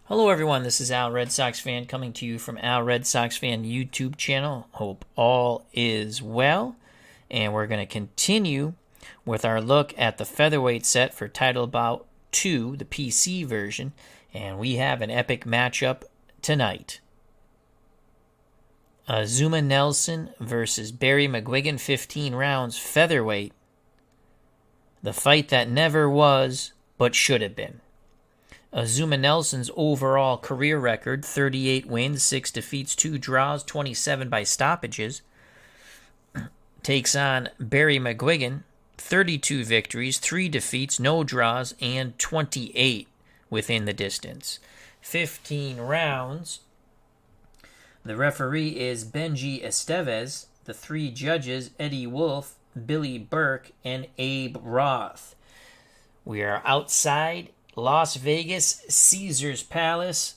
Hello everyone, this is Al Red Sox Fan coming to you from Al Red Sox Fan YouTube channel. Hope all is well. And we're going to continue with our look at the Featherweight set for Title Bout 2, the PC version. And we have an epic matchup tonight. Azumah Nelson versus Barry McGuigan, 15 rounds, Featherweight. The fight that never was, but should have been. Azumah Nelson's overall career record, 38 wins, 6 defeats, 2 draws, 27 by stoppages, takes on Barry McGuigan, 32 victories, 3 defeats, no draws, and 28 within the distance. 15 rounds. The referee is Benji Estevez. The 3 judges, Eddie Wolf, Billy Burke, and Abe Roth. We are outside Las Vegas, Caesars Palace,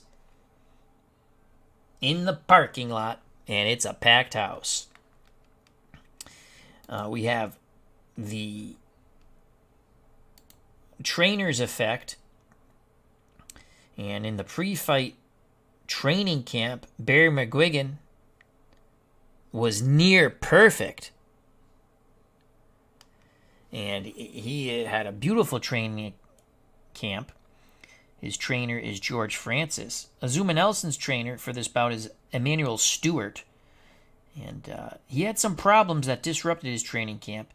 in the parking lot, and it's a packed house. We have the trainer's effect, and in the pre-fight training camp, Barry McGuigan was near perfect, and he had a beautiful training camp. His trainer is George Francis. Azumah Nelson's trainer for this bout is Emmanuel Stewart. And he had some problems that disrupted his training camp.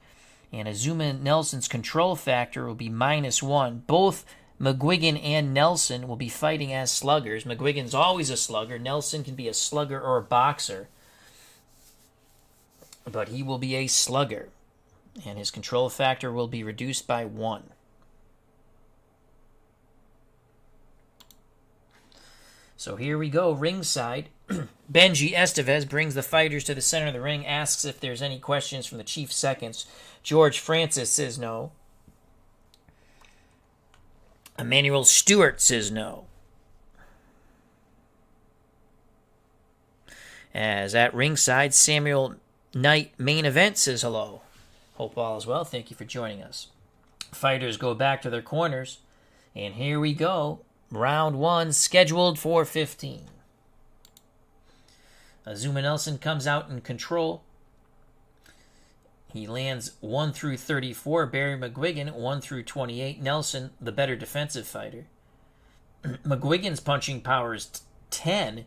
And Azumah Nelson's control factor will be -1. Both McGuigan and Nelson will be fighting as sluggers. McGuigan's always a slugger. Nelson can be a slugger or a boxer. But he will be a slugger. And his control factor will be reduced by 1. So here we go, ringside. Benji Estevez brings the fighters to the center of the ring, asks if there's any questions from the chief seconds. George Francis says no. Emmanuel Stewart says no. As at ringside, Samuel Knight main event says hello. Hope all is well. Thank you for joining us. Fighters go back to their corners. And here we go. Round 1 scheduled for 15. Azumah Nelson comes out in control. He lands 1 through 34. Barry McGuigan 1 through 28. Nelson, the better defensive fighter. McGuigan's punching power is 10,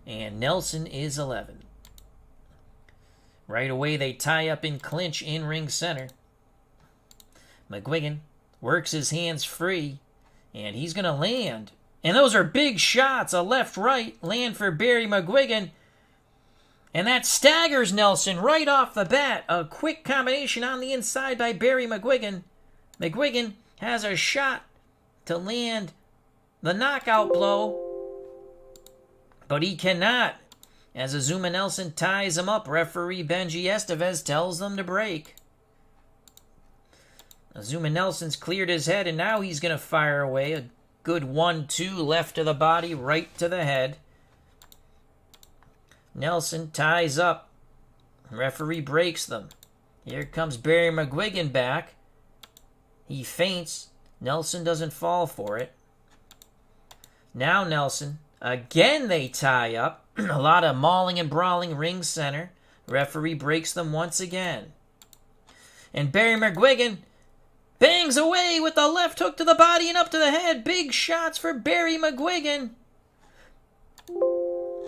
and Nelson is 11. Right away, they tie up in clinch in ring center. McGuigan works his hands free. And he's going to land. And those are big shots. A left-right land for Barry McGuigan. And that staggers Nelson right off the bat. A quick combination on the inside by Barry McGuigan. McGuigan has a shot to land the knockout blow. But he cannot. As Azumah Nelson ties him up, referee Benji Estevez tells them to break. Azumah Nelson's cleared his head, and now he's going to fire away. A good 1-2 left to the body, right to the head. Nelson ties up. Referee breaks them. Here comes Barry McGuigan back. He feints. Nelson doesn't fall for it. Now Nelson. Again they tie up. A lot of mauling and brawling ring center. Referee breaks them once again. And Barry McGuigan bangs away with the left hook to the body and up to the head. Big shots for Barry McGuigan.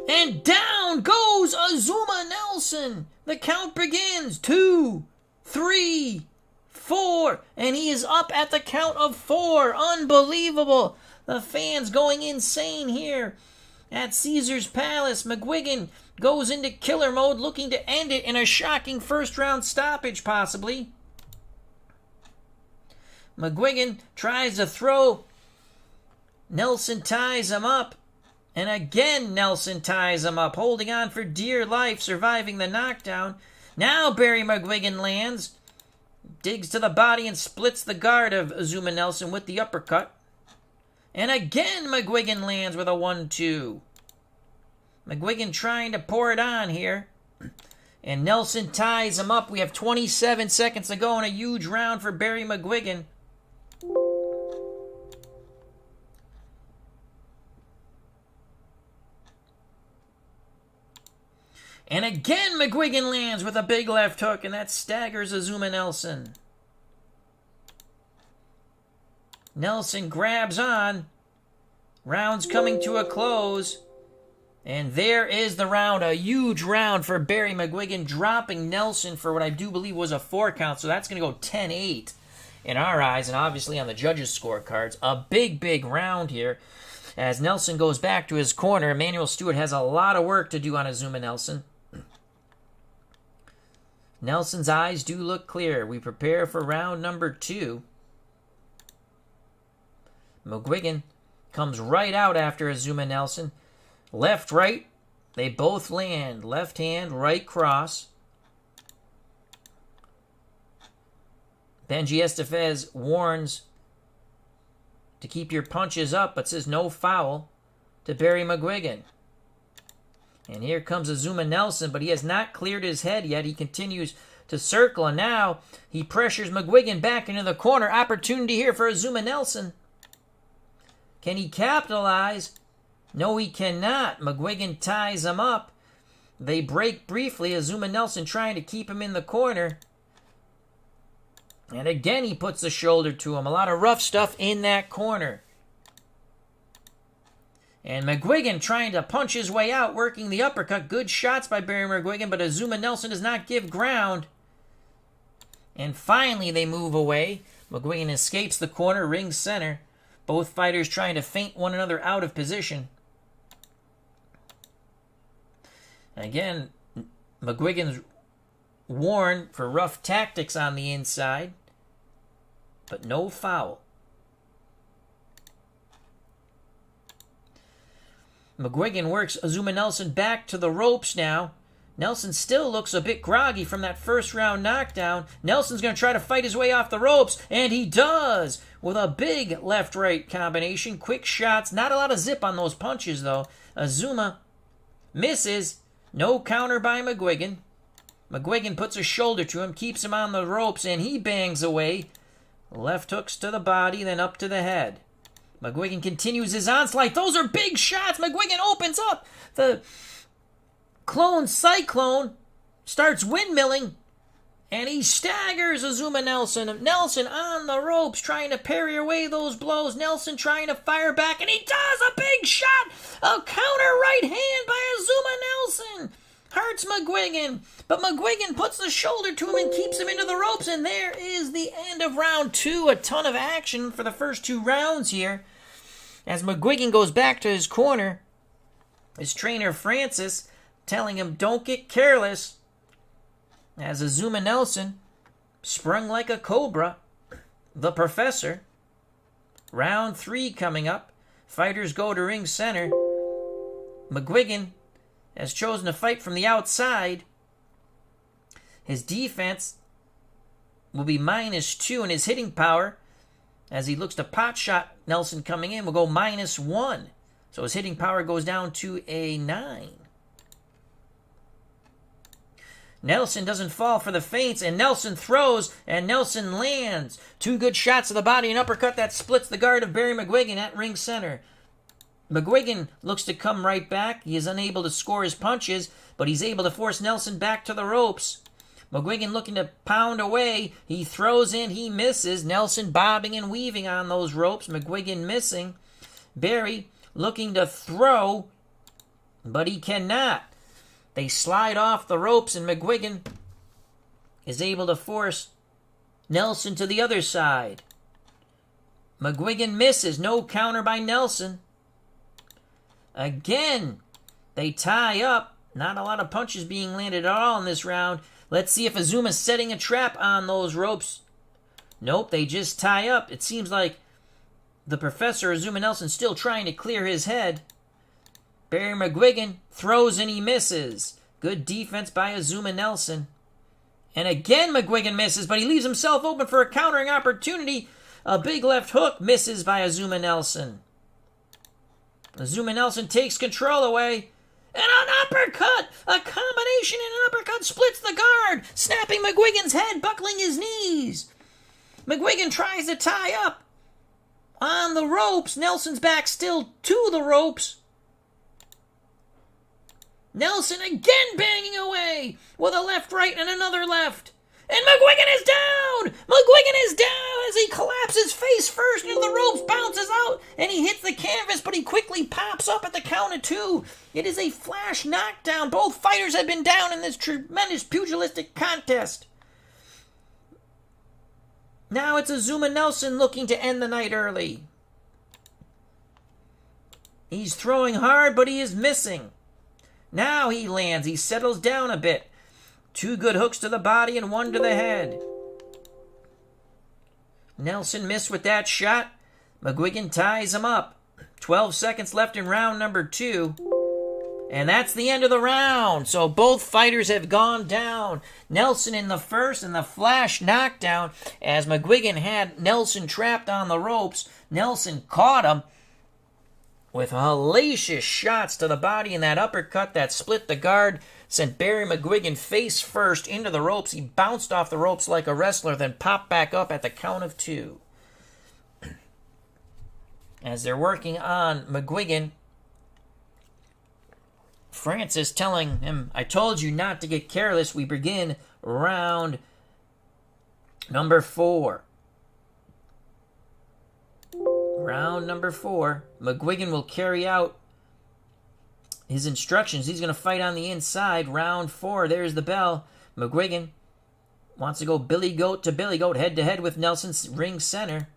And down goes Azumah Nelson. The count begins. 2, 3, 4. And he is up at the count of 4. Unbelievable. The fans going insane here at Caesars Palace. McGuigan goes into killer mode, looking to end it in a shocking first-round stoppage, possibly. McGuigan tries to throw. Nelson ties him up. And again Nelson ties him up, holding on for dear life, surviving the knockdown. Now Barry McGuigan lands. Digs to the body and splits the guard of Azumah Nelson with the uppercut. And again McGuigan lands with a 1-2. McGuigan trying to pour it on here. And Nelson ties him up. We have 27 seconds to go in a huge round for Barry McGuigan. And again, McGuigan lands with a big left hook, and that staggers Azumah Nelson. Nelson grabs on. Round's coming to a close. And there is the round, a huge round for Barry McGuigan, dropping Nelson for what I do believe was a 4 count. So that's going to go 10-8 in our eyes, and obviously on the judges' scorecards. A big, big round here. As Nelson goes back to his corner, Emmanuel Stewart has a lot of work to do on Azumah Nelson. Nelson's eyes do look clear. We prepare for round number 2. McGuigan comes right out after Azumah Nelson. Left, right, they both land. Left hand, right cross. Benji Estevez warns to keep your punches up, but says no foul to Barry McGuigan. And here comes Azumah Nelson, but he has not cleared his head yet. He continues to circle, and now he pressures McGuigan back into the corner. Opportunity here for Azumah Nelson. Can he capitalize? No, he cannot. McGuigan ties him up. They break briefly. Azumah Nelson trying to keep him in the corner. And again, he puts the shoulder to him. A lot of rough stuff in that corner. And McGuigan trying to punch his way out, working the uppercut. Good shots by Barry McGuigan, but Azumah Nelson does not give ground. And finally, they move away. McGuigan escapes the corner, ring center. Both fighters trying to feint one another out of position. Again, McGuigan's warned for rough tactics on the inside, but no foul. McGuigan works Azumah Nelson back to the ropes now. Nelson still looks a bit groggy from that first round knockdown. Nelson's going to try to fight his way off the ropes, and he does with a big left-right combination. Quick shots. Not a lot of zip on those punches, though. Azumah misses. No counter by McGuigan. McGuigan puts a shoulder to him, keeps him on the ropes, and he bangs away. Left hooks to the body, then up to the head. McGuigan continues his onslaught. Those are big shots. McGuigan opens up. The clone cyclone starts windmilling, and he staggers Azumah Nelson. Nelson on the ropes trying to parry away those blows. Nelson trying to fire back, and he does a big shot. A counter right hand by Azumah Nelson. Hurts McGuigan, but McGuigan puts the shoulder to him and keeps him into the ropes, and there is the end of round 2. A ton of action for the first 2 rounds here. As McGuigan goes back to his corner, his trainer Francis telling him, don't get careless. As Azumah Nelson, sprung like a cobra, the professor. Round 3 coming up. Fighters go to ring center. McGuigan has chosen to fight from the outside. His defense will be -2, and his hitting power, as he looks to pot shot Nelson coming in, will go -1. So his hitting power goes down to a 9. Nelson doesn't fall for the feints, and Nelson throws, and Nelson lands. 2 good shots to the body, an uppercut that splits the guard of Barry McGuigan at ring center. McGuigan looks to come right back. He is unable to score his punches, but he's able to force Nelson back to the ropes. McGuigan looking to pound away. He throws in, he misses. Nelson bobbing and weaving on those ropes. McGuigan missing. Barry looking to throw, but he cannot. They slide off the ropes, and McGuigan is able to force Nelson to the other side. McGuigan misses. No counter by Nelson. Again, they tie up. Not a lot of punches being landed at all in this round. Let's see if Azumah's setting a trap on those ropes. Nope, they just tie up. It seems like the professor, Azumah Nelson, still trying to clear his head. Barry McGuigan throws and he misses. Good defense by Azumah Nelson. And again McGuigan misses, but he leaves himself open for a countering opportunity. A big left hook misses by Azumah Nelson. Azumah Nelson takes control away. And an uppercut! A combination and an uppercut splits the guard, snapping McGuigan's head, buckling his knees. McGuigan tries to tie up. On the ropes, Nelson's back still to the ropes. Nelson again banging away with a left, right, and another left. And McGuigan is down! McGuigan is down as he collapses face first into the ropes, bounces out, and he hits the canvas, but he quickly pops up at the count of 2. It is a flash knockdown. Both fighters have been down in this tremendous pugilistic contest. Now it's Azumah Nelson looking to end the night early. He's throwing hard, but he is missing. Now he lands. He settles down a bit. 2 good hooks to the body and 1 to the head. Nelson missed with that shot. McGuigan ties him up. 12 seconds left in round number 2. And that's the end of the round. So both fighters have gone down. Nelson in the first and the flash knockdown as McGuigan had Nelson trapped on the ropes. Nelson caught him with hellacious shots to the body and that uppercut that split the guard, sent Barry McGuigan face first into the ropes. He bounced off the ropes like a wrestler, then popped back up at the count of 2. As they're working on McGuigan, Francis telling him, I told you not to get careless. We begin round number 4. Round number 4. McGuigan will carry out his instructions. He's going to fight on the inside. Round 4. There's the bell. McGuigan wants to go Billy Goat to Billy Goat, head to head with Nelson, ring center.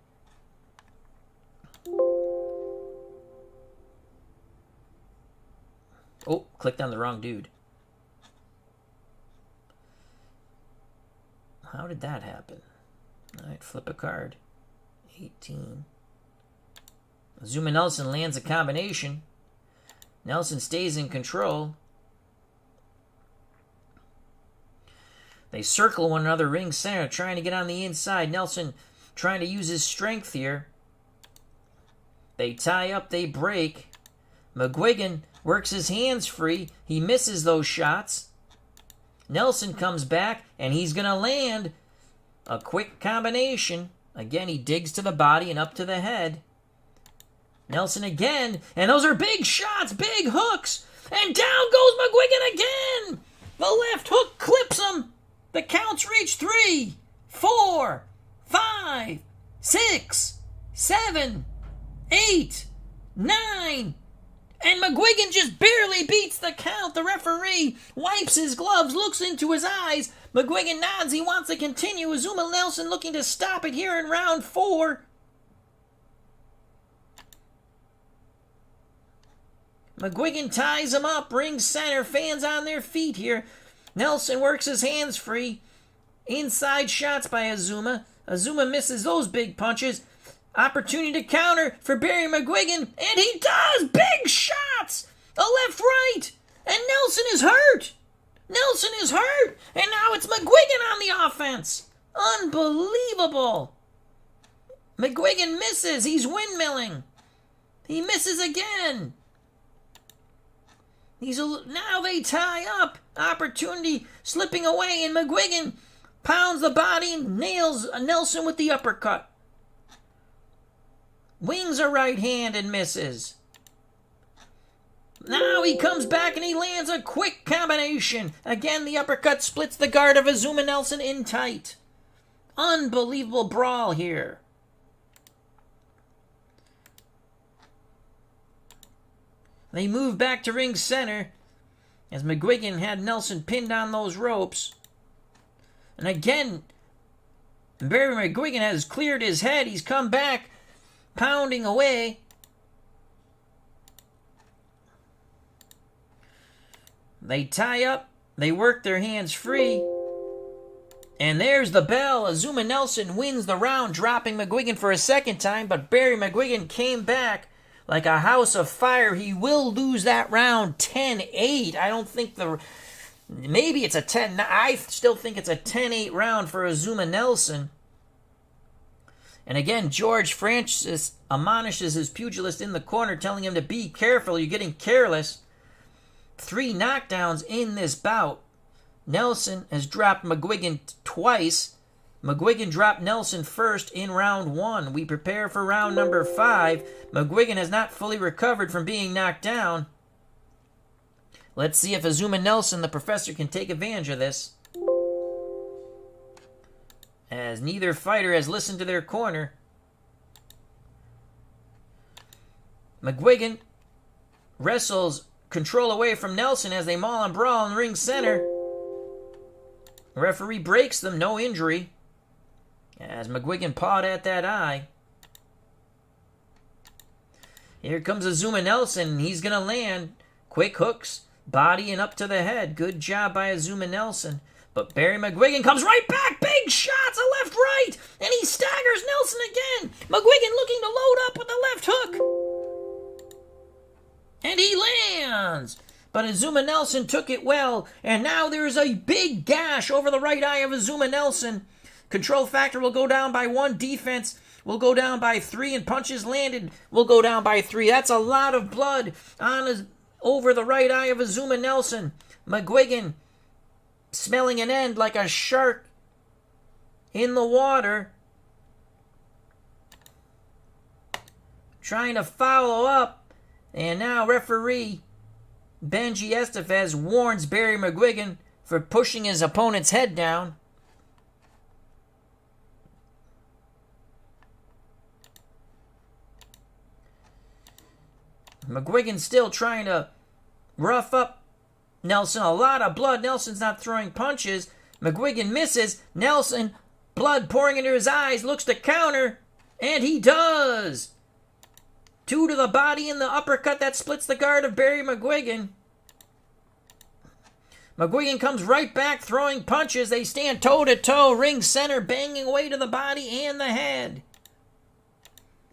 Oh, clicked on the wrong dude. How did that happen? All right, flip a card. 18. Azumah Nelson lands a combination. Nelson stays in control. They circle one another ring center, trying to get on the inside. Nelson trying to use his strength here. They tie up, they break. McGuigan works his hands free. He misses those shots. Nelson comes back, and he's going to land a quick combination. Again, he digs to the body and up to the head. Nelson again, and those are big shots, big hooks. And down goes McGuigan again. The left hook clips him. The counts reach 3, 4, 5, 6, 7, 8, 9. And McGuigan just barely beats the count. The referee wipes his gloves, looks into his eyes. McGuigan nods. He wants to continue. Azumah Nelson looking to stop it here in round 4. McGuigan ties him up. Ring center. Fans on their feet here. Nelson works his hands free. Inside shots by Azumah. Azumah misses those big punches. Opportunity to counter for Barry McGuigan, and he does! Big shots! A left, right! And Nelson is hurt! Nelson is hurt! And now it's McGuigan on the offense! Unbelievable! McGuigan misses. He's windmilling. He misses again. Now they tie up. Opportunity slipping away, and McGuigan pounds the body and nails Nelson with the uppercut. Wings a right hand and misses. Now he comes back and he lands a quick combination. Again, the uppercut splits the guard of Azumah Nelson in tight. Unbelievable brawl here. They move back to ring center as McGuigan had Nelson pinned on those ropes. And again, Barry McGuigan has cleared his head. He's come back, pounding away. They tie up. They work their hands free. And there's the bell. Azumah Nelson wins the round, dropping McGuigan for a second time. But Barry McGuigan came back like a house of fire. He will lose that round 10-8. I don't think maybe it's a 10. I still think it's a 10-8 round for Azumah Nelson. And again, George Francis admonishes his pugilist in the corner, telling him to be careful. You're getting careless. 3 knockdowns in this bout. Nelson has dropped McGuigan twice. McGuigan dropped Nelson first in round 1. We prepare for round number 5. McGuigan has not fully recovered from being knocked down. Let's see if Azumah Nelson, the professor, can take advantage of this. As neither fighter has listened to their corner. McGuigan wrestles control away from Nelson as they maul and brawl in ring center. Referee breaks them, no injury. As McGuigan pawed at that eye. Here comes Azumah Nelson. He's going to land. Quick hooks, body and up to the head. Good job by Azumah Nelson. But Barry McGuigan comes right back. Big shots, a left, right. And he staggers Nelson again. McGuigan looking to load up with the left hook. And he lands. But Azumah Nelson took it well. And now there's a big gash over the right eye of Azumah Nelson. Control factor will go down by 1. Defense will go down by 3. And punches landed will go down by 3. That's a lot of blood over the right eye of Azumah Nelson. McGuigan smelling an end like a shark in the water. Trying to follow up. And now referee Benji Estevez warns Barry McGuigan for pushing his opponent's head down. McGuigan still trying to rough up Nelson. A lot of blood. Nelson's not throwing punches. McGuigan misses. Nelson, blood pouring into his eyes, looks to counter. And he does. 2 to the body and the uppercut that splits the guard of Barry McGuigan. McGuigan comes right back throwing punches. They stand toe to toe. Ring center banging away to the body and the head.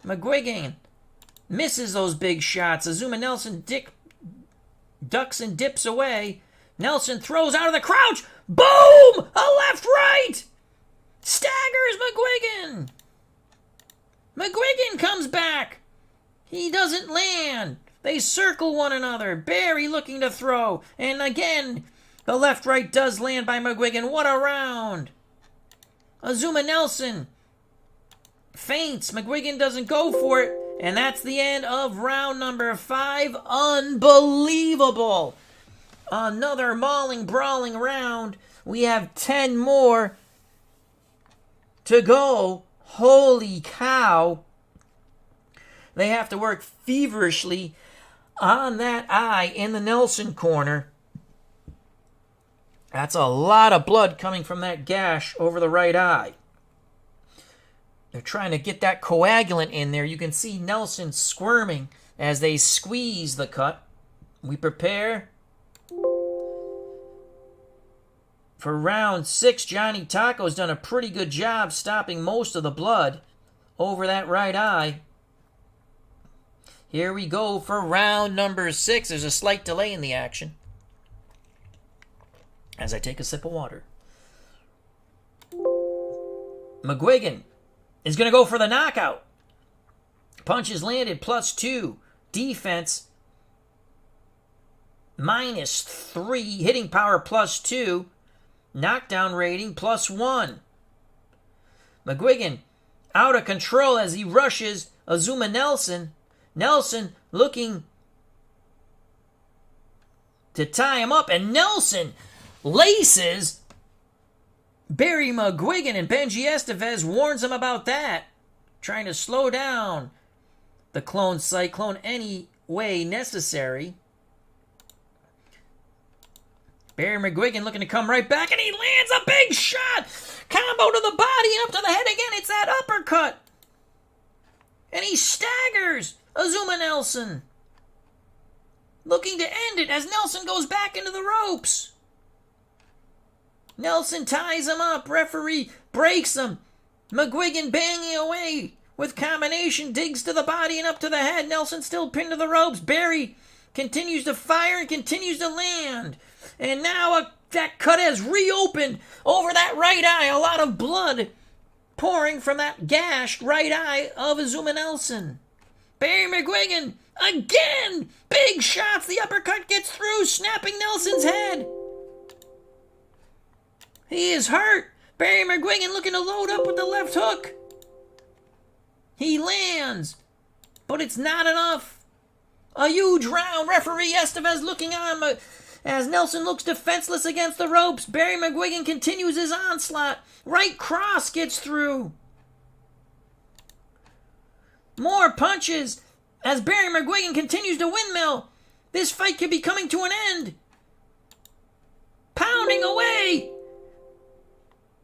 McGuigan misses those big shots. Azumah Nelson ducks and dips away. Nelson throws out of the crouch. Boom! A left right! Staggers McGuigan. McGuigan comes back. He doesn't land. They circle one another. Barry looking to throw. And again, the left right does land by McGuigan. What a round. Azumah Nelson feints. McGuigan doesn't go for it. And that's the end of round number 5. Unbelievable. Another mauling, brawling round. We have 10 more to go. Holy cow. They have to work feverishly on that eye in the Nelson corner. That's a lot of blood coming from that gash over the right eye. They're trying to get that coagulant in there. You can see Nelson squirming as they squeeze the cut. We prepare for round 6. Johnny Taco's done a pretty good job stopping most of the blood over that right eye. Here we go for round number 6. There's a slight delay in the action as I take a sip of water. McGuigan is going to go for the knockout. Punches landed +2. Defense -3. Hitting power +2. Knockdown rating +1. McGuigan out of control as he rushes Azumah Nelson. Nelson looking to tie him up, and Nelson laces Barry McGuigan, and Benji Estevez warns him about that, trying to slow down the clone cyclone any way necessary. Barry McGuigan looking to come right back, and he lands a big shot! Combo to the body and up to the head again. It's that uppercut. And he staggers Azumah Nelson, looking to end it as Nelson goes back into the ropes. Nelson ties him up. Referee breaks him. McGuigan banging away with combination digs to the body and up to the head. Nelson still pinned to the ropes. Barry continues to fire and continues to land. And now that cut has reopened over that right eye. A lot of blood pouring from that gashed right eye of Azumah Nelson. Barry McGuigan, again! Big shots! The uppercut gets through, snapping Nelson's head. He is hurt. Barry McGuigan looking to load up with the left hook. He lands, but it's not enough. A huge round. Referee Estevez looking on As Nelson looks defenseless against the ropes, Barry McGuigan continues his onslaught. Right cross gets through. More punches as Barry McGuigan continues to windmill. This fight could be coming to an end. Pounding away.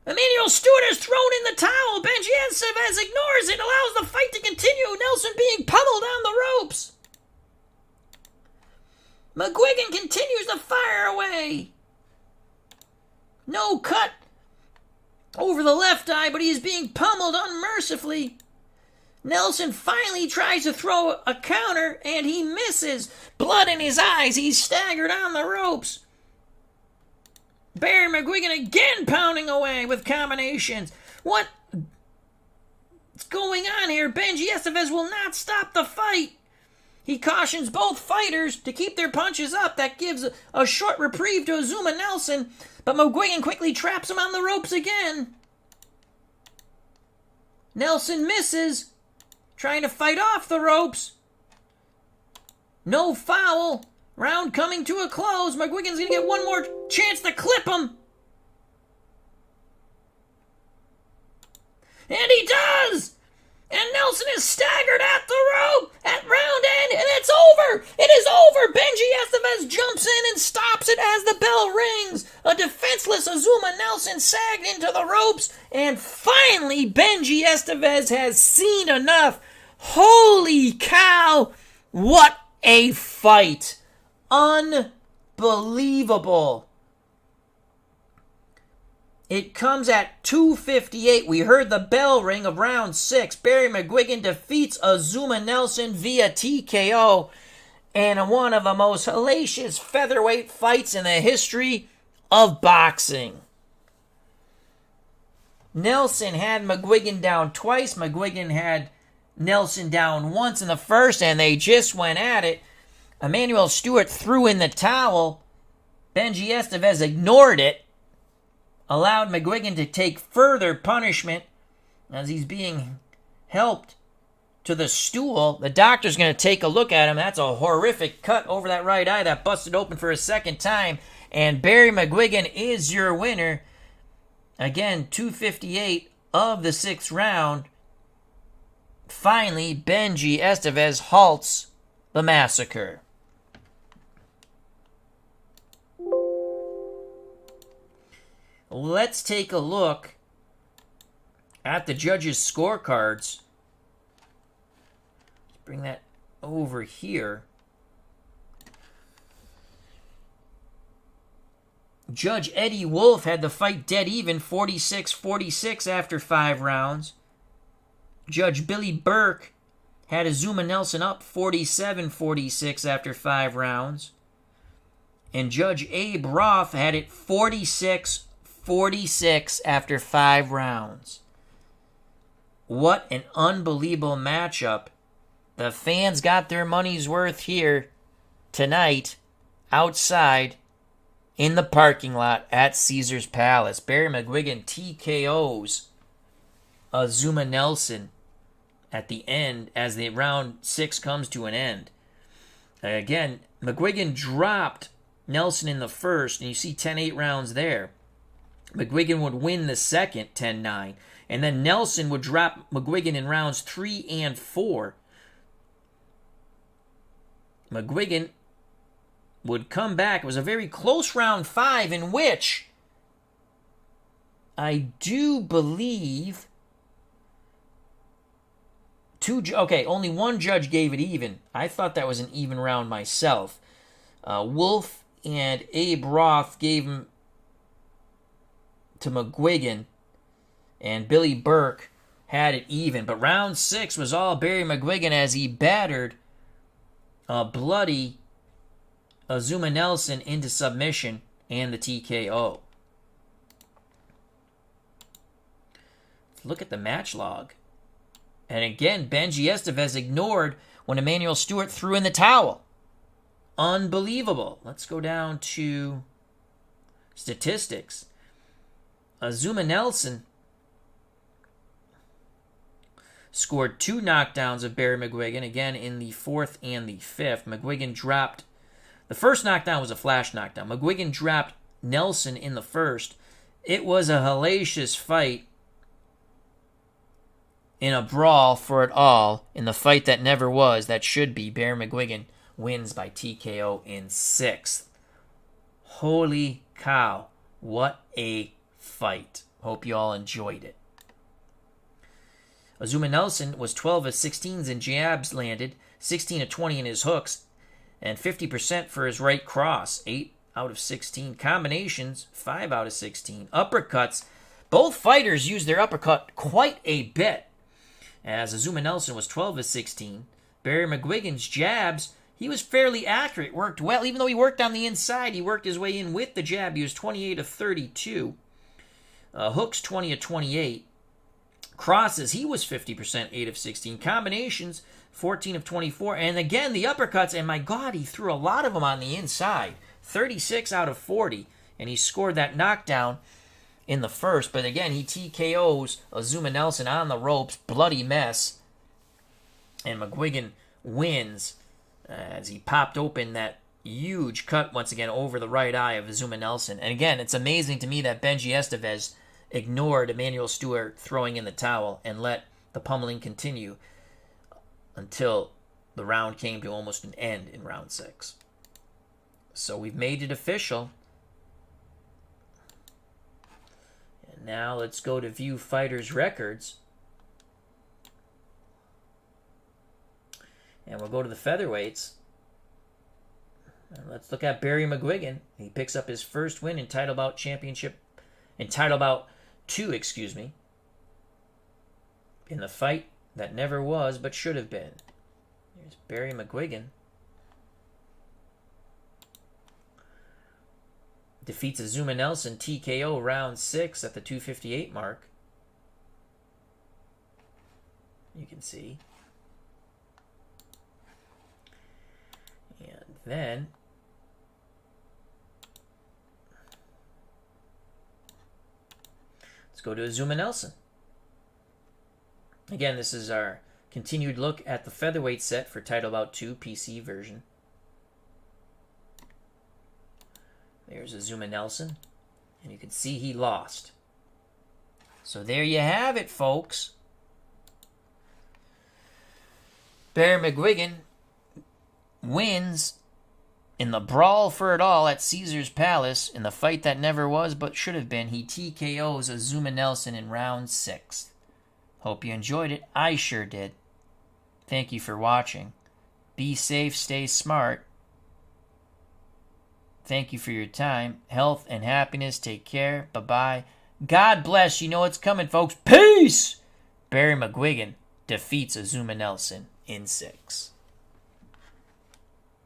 Emmanuel Stewart is thrown in the towel. Benji Estevez ignores it, allows the fight to continue. Nelson being pummeled on the ropes. McGuigan continues to fire away. No cut over the left eye, but he is being pummeled unmercifully. Nelson finally tries to throw a counter, and he misses. Blood in his eyes. He's staggered on the ropes. Barry McGuigan again pounding away with combinations. What's going on here? Benji Estevez will not stop the fight. He cautions both fighters to keep their punches up. That gives a short reprieve to Azumah Nelson, but McGuigan quickly traps him on the ropes again. Nelson misses, trying to fight off the ropes. No foul. Round coming to a close. McGuigan's going to get one more chance to clip him. And he does! And Nelson is staggered at the rope at round end, and it's over! It is over! Benji Estevez jumps in and stops it as the bell rings. A defenseless Azumah Nelson sagged into the ropes, and finally Benji Estevez has seen enough. Holy cow! What a fight! Unbelievable. It comes at 2:58. We heard the bell ring of round 6. Barry McGuigan defeats Azumah Nelson via TKO in one of the most hellacious featherweight fights in the history of boxing. Nelson had McGuigan down twice. McGuigan had Nelson down once in the first, and they just went at it. Emmanuel Stewart threw in the towel. Benji Estevez ignored it, allowed McGuigan to take further punishment as he's being helped to the stool. The doctor's going to take a look at him. That's a horrific cut over that right eye that busted open for a second time. And Barry McGuigan is your winner. Again, 2:58 of the 6th round. Finally, Benji Estevez halts the massacre. Let's take a look at the judges' scorecards. Let's bring that over here. Judge Eddie Wolf had the fight dead even, 46-46 after 5 rounds. Judge Billy Burke had Azumah Nelson up 47-46 after 5 rounds. And Judge Abe Roth had it 46-46 after 5 rounds. What an unbelievable matchup. The fans got their money's worth here tonight outside in the parking lot at Caesars Palace. Barry McGuigan TKOs Azumah Nelson at the end as the round 6 comes to an end. Again, McGuigan dropped Nelson in the first, and you see 10-8 rounds there. McGuigan would win the second 10-9, and then Nelson would drop McGuigan in rounds 3 and 4. McGuigan would come back. It was a very close round 5 in which I do believe only one judge gave it even. I thought that was an even round myself. Wolf and Abe Roth gave him to McGuigan, and Billy Burke had it even. But round 6 was all Barry McGuigan as he battered a bloody Azumah Nelson into submission and the TKO. Look at the match log. And again, Benji Estevez ignored when Emmanuel Stewart threw in the towel. Unbelievable. Let's go down to statistics. Azumah Nelson scored 2 knockdowns of Barry McGuigan, again in the 4th and the 5th. McGuigan dropped The first knockdown was a flash knockdown. McGuigan dropped Nelson in the first. It was a hellacious fight in a brawl for it all, in the fight that never was, that should be. Barry McGuigan wins by TKO in 6th. Holy cow, what a fight. Hope you all enjoyed it. Azumah Nelson was 12 of 16s in jabs landed, 16 of 20 in his hooks, and 50% for his right cross, 8 out of 16. Combinations, 5 out of 16. Uppercuts, both fighters used their uppercut quite a bit, as Azumah Nelson was 12 of 16. Barry McGuigan's jabs, he was fairly accurate, worked well. Even though he worked on the inside, he worked his way in with the jab. He was 28 of 32. Hooks, 20 of 28. Crosses, he was 50%, 8 of 16. Combinations, 14 of 24. And again, the uppercuts, and my God, he threw a lot of them on the inside. 36 out of 40. And he scored that knockdown in the first. But again, he TKOs Azumah Nelson on the ropes. Bloody mess. And McGuigan wins as he popped open that huge cut once again over the right eye of Azumah Nelson. And again, it's amazing to me that Benji Estevez ignored Emmanuel Stewart throwing in the towel and let the pummeling continue until the round came to almost an end in round 6. So we've made it official. And now let's go to view fighters' records. And we'll go to the featherweights. And let's look at Barry McGuigan. He picks up his first win in Title Bout Championship, in Title Bout 2, in the fight that never was but should have been. Here's Barry McGuigan. Defeats Azumah Nelson TKO round 6 at the 258 mark. You can see. And then let's go to Azumah Nelson. Again, this is our continued look at the featherweight set for Title Bout 2 PC version. There's Azumah Nelson, and you can see he lost. So there you have it, folks. Barry McGuigan wins in the brawl for it all at Caesar's Palace in the fight that never was but should have been. He TKOs Azumah Nelson in round 6. Hope you enjoyed it. I sure did. Thank you for watching. Be safe, stay smart. Thank you for your time. Health and happiness. Take care. Bye-bye. God bless. You know what's coming, folks. Peace! Barry McGuigan defeats Azumah Nelson in 6.